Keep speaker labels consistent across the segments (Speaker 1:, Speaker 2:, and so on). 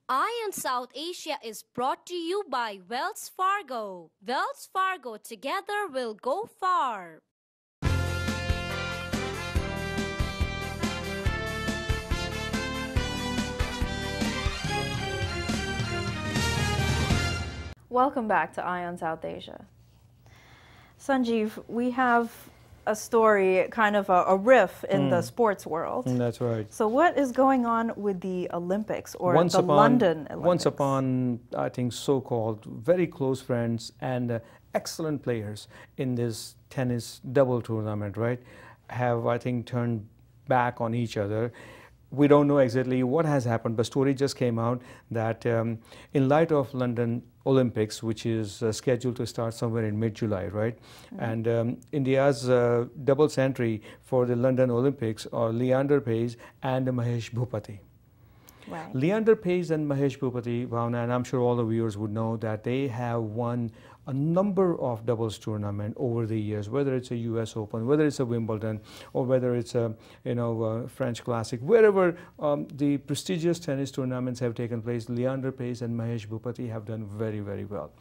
Speaker 1: Ion South Asia is brought to you by Wells Fargo. Wells Fargo, together we'll go far.
Speaker 2: Welcome back to Ion South Asia. Sanjeev, we have a story, kind of a riff in the sports world.
Speaker 3: That's right.
Speaker 2: So what is going on with the Olympics or the London Olympics?
Speaker 3: Once upon, I think, so-called very close friends and excellent players in this tennis double tournament, right, have, I think, turned back on each other. We don't know exactly what has happened, but story just came out that in light of London Olympics, which is scheduled to start somewhere in mid-July, right? And India's doubles entry for the London Olympics are Leander Paes and Mahesh Bhupathi.
Speaker 2: Right.
Speaker 3: Leander Paes and Mahesh Bhupathi, Bhavna, and I'm sure all the viewers would know that they have won a number of doubles tournament over the years, whether it's a US Open, whether it's a Wimbledon, or whether it's a French Classic, wherever the prestigious tennis tournaments have taken place, Leander Paes and Mahesh Bhupathi have done very, very well.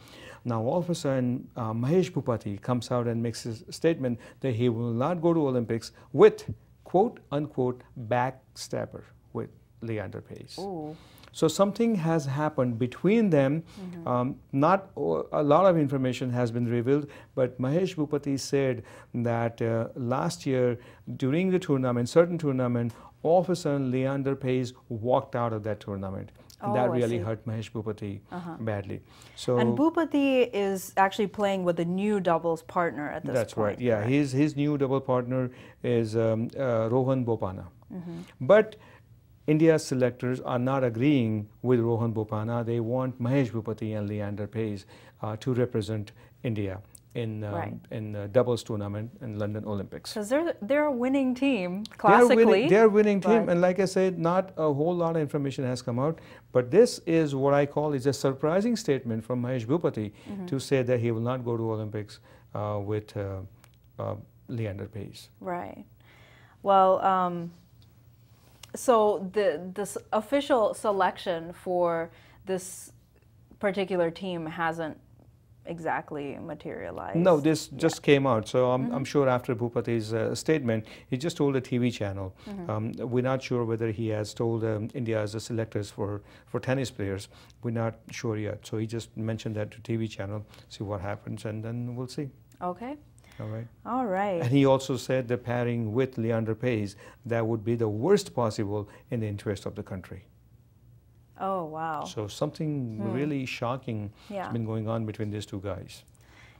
Speaker 3: Now all of a sudden, Mahesh Bhupathi comes out and makes a statement that he will not go to Olympics with, quote unquote, backstabber with Leander Paes.
Speaker 2: Ooh.
Speaker 3: So something has happened between them. Not a lot of information has been revealed, but Mahesh Bhupathi said that last year during the tournament, certain tournament, all of a sudden Leander Paes walked out of that tournament.
Speaker 2: Oh,
Speaker 3: that
Speaker 2: I
Speaker 3: really
Speaker 2: see.
Speaker 3: hurt Mahesh Bhupathi badly. So
Speaker 2: And Bhupathi is actually playing with a new doubles partner at this
Speaker 3: that's
Speaker 2: point.
Speaker 3: right. Yeah,
Speaker 2: correct?
Speaker 3: his new double partner is Rohan Bopanna. But India's selectors are not agreeing with Rohan Bopanna. They want Mahesh Bhupathi and Leander Paes to represent India in doubles tournament in London Olympics.
Speaker 2: Because they're a winning team, classically.
Speaker 3: They're a winning team,
Speaker 2: but-
Speaker 3: and like I said, not a whole lot of information has come out. But this is what I call is a surprising statement from Mahesh Bhupathi to say that he will not go to Olympics with Leander Paes.
Speaker 2: Right. Well, so this official selection for this particular team hasn't exactly materialized.
Speaker 3: No, this just came out. So I'm sure after Bhupathi's statement, he just told a TV channel. We're not sure whether he has told India's selectors for tennis players. We're not sure yet. So he just mentioned that to TV channel, see what happens, and then we'll see.
Speaker 2: Okay.
Speaker 3: All right.
Speaker 2: All right.
Speaker 3: And he also said the pairing with Leander Paes, that would be the worst possible in the interest of the country.
Speaker 2: Oh, wow.
Speaker 3: So something really shocking has
Speaker 2: Yeah.
Speaker 3: been going on between these two guys.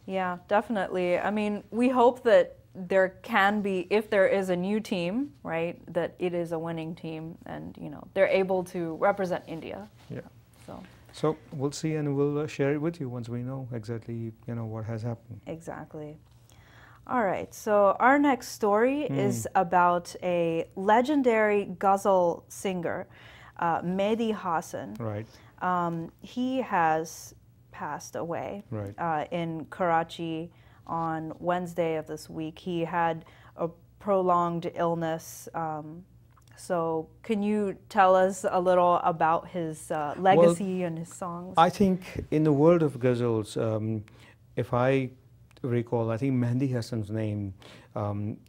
Speaker 2: Yeah, definitely. I mean, we hope that there can be, if there is a new team, right, that it is a winning team and, you know, they're able to represent India.
Speaker 3: Yeah.
Speaker 2: So,
Speaker 3: We'll see, and we'll share it with you once we know exactly, what has happened.
Speaker 2: exactly. All right, so our next story is about a legendary ghazal singer, Mehdi Hasan.
Speaker 3: Right.
Speaker 2: He has passed away
Speaker 3: Right.
Speaker 2: in Karachi on Wednesday of this week. He had a prolonged illness. So can you tell us a little about his legacy and his songs?
Speaker 3: I think in the world of ghazals, if I recall, I think Mehdi Hasan's name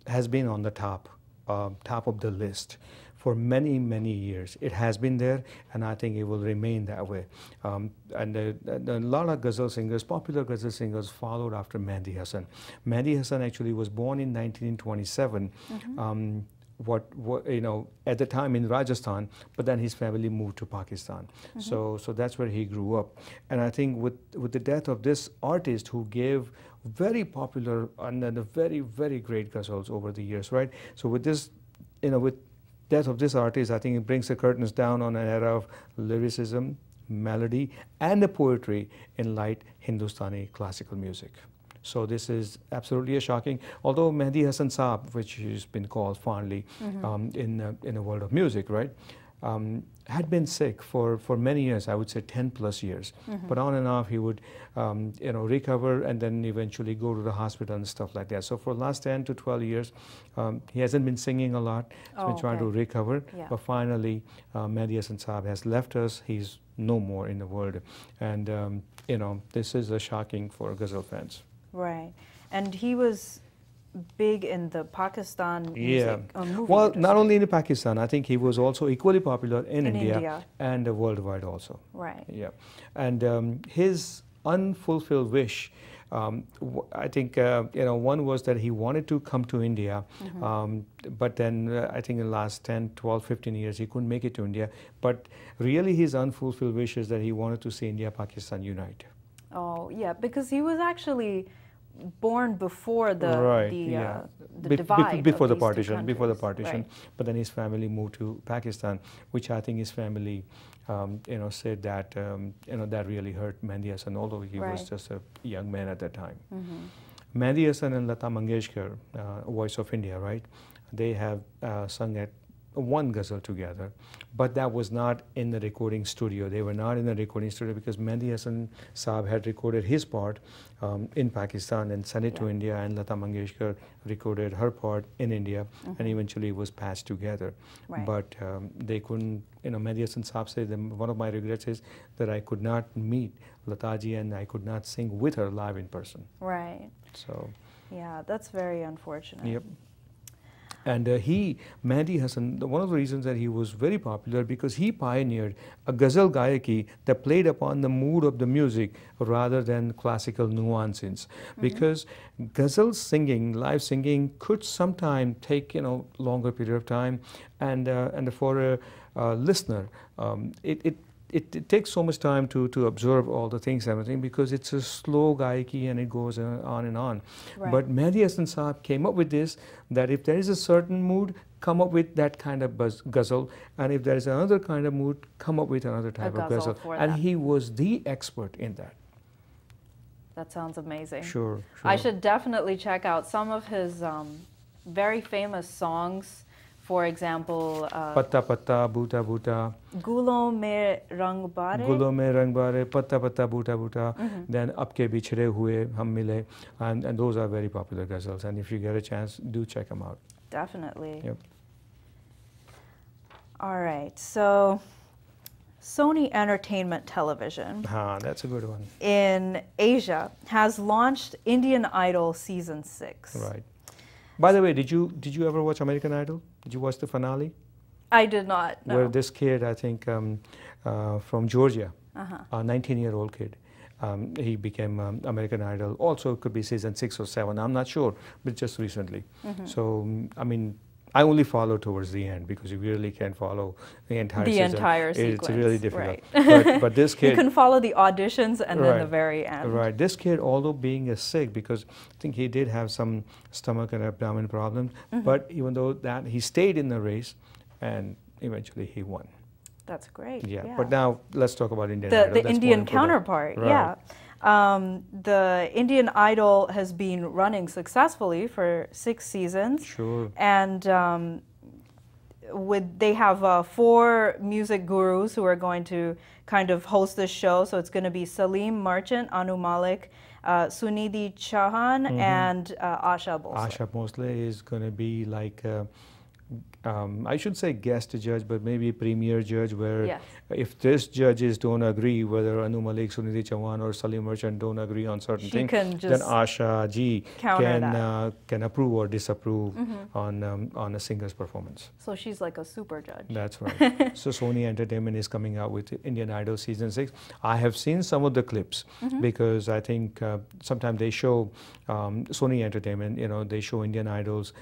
Speaker 3: has been on the top of the list for many, many years. It has been there, and I think it will remain that way. And a lot of ghazal singers, popular ghazal singers, followed after Mehdi Hasan. Mehdi Hasan actually was born in 1927. At the time in Rajasthan, but then his family moved to Pakistan. So that's where he grew up. And I think with the death of this artist who gave very popular and a very, very great ghazals over the years, right? So with this, with death of this artist, I think it brings the curtains down on an era of lyricism, melody, and the poetry in light Hindustani classical music. So this is absolutely a shocking, although Mehdi Hasan Saab, which has been called fondly in the world of music, right? had been sick for many years, I would say 10 plus years. But on and off, he would, recover and then eventually go to the hospital and stuff like that. So for the last 10 to 12 years, he hasn't been singing a lot. He's been trying to recover.
Speaker 2: Yeah.
Speaker 3: But finally, Mehdi Hasan Saab has left us. He's no more in the world. And, this is shocking for Ghazal fans.
Speaker 2: Right. And he was big in the Pakistan music, movie
Speaker 3: Well,
Speaker 2: industry.
Speaker 3: not only in Pakistan, I think he was also equally popular in
Speaker 2: India.
Speaker 3: and worldwide also.
Speaker 2: Right.
Speaker 3: Yeah. And his unfulfilled wish, I think, one was that he wanted to come to India, but then I think in the last 10, 12, 15 years, he couldn't make it to India. But really his unfulfilled wish is that he wanted to see India, Pakistan unite.
Speaker 2: Oh, yeah, because he was actually born before the divide
Speaker 3: before
Speaker 2: of
Speaker 3: the
Speaker 2: these two
Speaker 3: partition,
Speaker 2: countries.
Speaker 3: Right. But then his family moved to Pakistan, which I think his family, said that that really hurt Mehdi Hasan, although he was just a young man at that time. Mehdi Hasan and Lata Mangeshkar, Voice of India, right? They have sung at one ghazal together, but that was not in the recording studio. They were not in the recording studio because Mehdi Hasan Saab had recorded his part in Pakistan and sent it to India, and Lata Mangeshkar recorded her part in India, and eventually it was patched together.
Speaker 2: Right.
Speaker 3: But they couldn't, Mehdi Hasan Saab said, one of my regrets is that I could not meet Lataji and I could not sing with her live in person.
Speaker 2: Right.
Speaker 3: So.
Speaker 2: Yeah, that's very unfortunate.
Speaker 3: Yep. And Mehdi Hasan, one of the reasons that he was very popular because he pioneered a ghazal gayaki that played upon the mood of the music rather than classical nuances. Because ghazal singing, live singing, could sometimes take longer period of time, and for a listener, it takes so much time to observe all the things and everything because it's a slow gayaki and it goes on and on.
Speaker 2: Right.
Speaker 3: But Mehdi Hasan Saab came up with this, that if there is a certain mood, come up with that kind of ghazal, and if there is another kind of mood, come up with another type of ghazal. And he was the expert in that.
Speaker 2: That sounds amazing.
Speaker 3: Sure.
Speaker 2: I should definitely check out some of his very famous songs. For example,
Speaker 3: Patta Patta, Boota Boota,
Speaker 2: Gulon Mein Rang Bare,
Speaker 3: Gulon Mein Rang Bare, Patta Patta, Boota Boota, then Apke Bichhde Hue, Hum Mile, and those are very popular ghazals. And if you get a chance, do check them out.
Speaker 2: Definitely.
Speaker 3: Yep.
Speaker 2: All right, so Sony Entertainment Television
Speaker 3: That's a good one.
Speaker 2: in Asia has launched Indian Idol Season 6.
Speaker 3: Right. By the way, did you ever watch American Idol? Did you watch the finale?
Speaker 2: I did not, no.
Speaker 3: Where this kid, I think, from Georgia, a 19-year-old kid, he became American Idol. Also, it could be season 6 or 7. I'm not sure, but just recently. So, I mean, I only follow towards the end because you really can't follow the entire season.
Speaker 2: Entire sequence.
Speaker 3: It's really difficult.
Speaker 2: Right.
Speaker 3: But this kid...
Speaker 2: You can follow the auditions and then the very end.
Speaker 3: Right. This kid, although being sick, because I think he did have some stomach and abdomen problems, but even though that, he stayed in the race and eventually he won.
Speaker 2: That's great.
Speaker 3: Yeah. But now let's talk about Indian Idol.
Speaker 2: The
Speaker 3: That's
Speaker 2: Indian
Speaker 3: more important.
Speaker 2: counterpart,
Speaker 3: Right.
Speaker 2: yeah. The Indian Idol has been running successfully for 6 seasons.
Speaker 3: Sure.
Speaker 2: And they have 4 music gurus who are going to kind of host this show. So it's going to be Salim Merchant, Anu Malik, Sunidhi Chauhan, and Asha Bhosle.
Speaker 3: Asha Bhosle is going to be like, I should say guest judge, but maybe premier judge, where if this judges don't agree, whether Anu Malik, Sunidhi Chauhan or Salim Merchant don't agree on certain things, then Asha ji can approve or disapprove on a singer's performance.
Speaker 2: So she's like a super judge.
Speaker 3: That's right. So Sony Entertainment is coming out with Indian Idol Season 6. I have seen some of the clips because I think sometimes they show Sony Entertainment, they show Indian Idols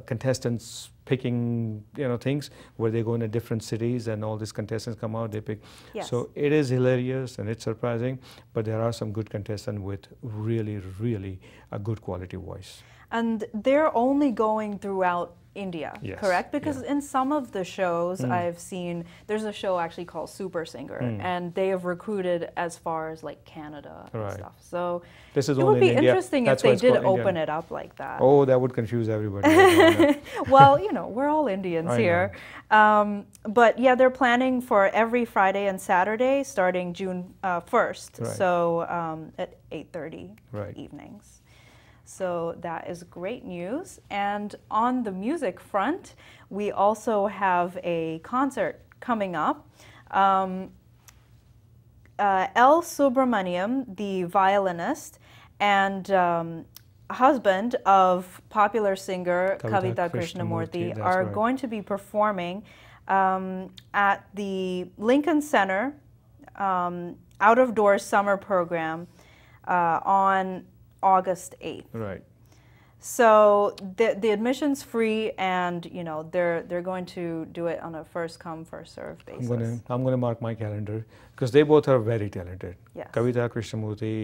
Speaker 3: contestants picking things where they go into different cities and all these contestants come out, they pick. So it is hilarious and it's surprising, but there are some good contestants with really a good quality voice.
Speaker 2: And they're only going throughout India, correct? Because in some of the shows I've seen, there's a show actually called Super Singer, and they have recruited as far as like Canada and stuff. So
Speaker 3: this is
Speaker 2: it would be interesting if they did open it up like that.
Speaker 3: Oh, that would confuse everybody.
Speaker 2: Well, know, we're all Indians
Speaker 3: I
Speaker 2: here. But yeah, they're planning for every Friday and Saturday starting June 1st.
Speaker 3: Right.
Speaker 2: So at 8:30
Speaker 3: Right.
Speaker 2: evenings. So that is great news. And on the music front, we also have a concert coming up. L. Subramaniam, the violinist and husband of popular singer Kavita Krishnamurthy,
Speaker 3: that's
Speaker 2: are
Speaker 3: right.
Speaker 2: going to be performing at the Lincoln Center out of doors summer program on August 8th.
Speaker 3: Right.
Speaker 2: So the admission's free, and you know they're going to do it on a first come first served basis.
Speaker 3: I'm gonna mark my calendar because they both are very talented.
Speaker 2: Yes.
Speaker 3: Kavita Krishnamurthy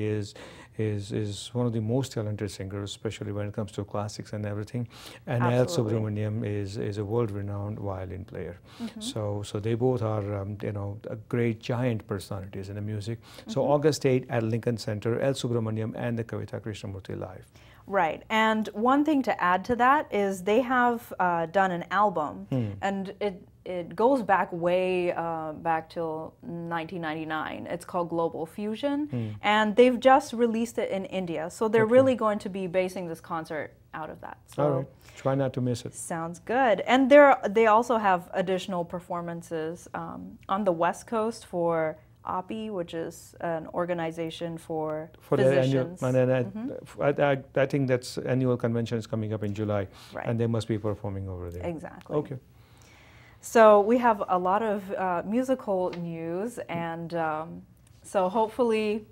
Speaker 3: is one of the most talented singers, especially when it comes to classics and everything. And L.
Speaker 2: Absolutely.
Speaker 3: Subramaniam is a world-renowned violin player. So they both are you know, a great giant personalities in the music. So August 8th at Lincoln Center, L. Subramaniam and the Kavita Krishnamurthy live.
Speaker 2: Right, and one thing to add to that is they have done an album, and it goes back way back till 1999. It's called Global Fusion, and they've just released it in India. So they're really going to be basing this concert out of that. So
Speaker 3: All right, try not to miss it.
Speaker 2: sounds good. And they also have additional performances on the West Coast for API, which is an organization for
Speaker 3: their annual,
Speaker 2: physicians.
Speaker 3: and then I think that's annual convention is coming up in July,
Speaker 2: Right.
Speaker 3: and they must be performing over there.
Speaker 2: Exactly.
Speaker 3: Okay.
Speaker 2: So we have a lot of musical news, and so hopefully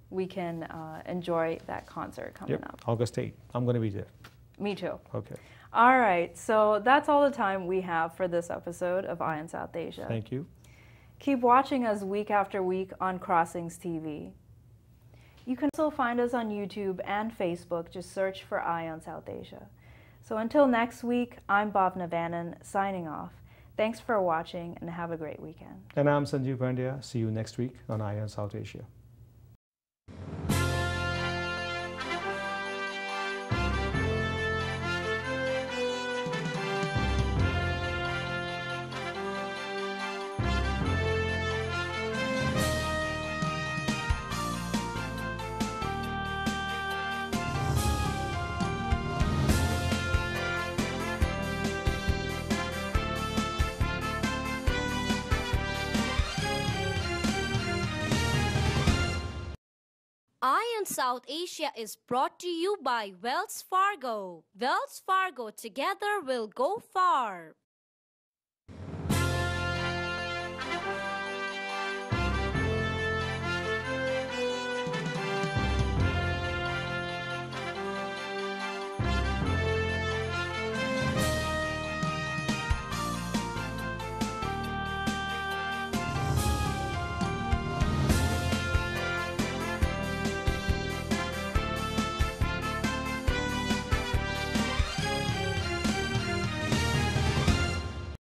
Speaker 2: we can enjoy that concert coming
Speaker 3: Yep.
Speaker 2: up.
Speaker 3: August 8th. I'm going to be there.
Speaker 2: Me too.
Speaker 3: Okay.
Speaker 2: All right, so that's all the time we have for this episode of Eye on South Asia.
Speaker 3: Thank you.
Speaker 2: Keep watching us week after week on Crossings TV. You can also find us on YouTube and Facebook. Just search for Eye on South Asia. So until next week, I'm Bhavna Vanan signing off. Thanks for watching and have a great weekend.
Speaker 3: And I'm Sanjeev Pandya. See you next week on Eye on South Asia.
Speaker 1: Eye on South Asia is brought to you by Wells Fargo. Wells Fargo, together we'll go far.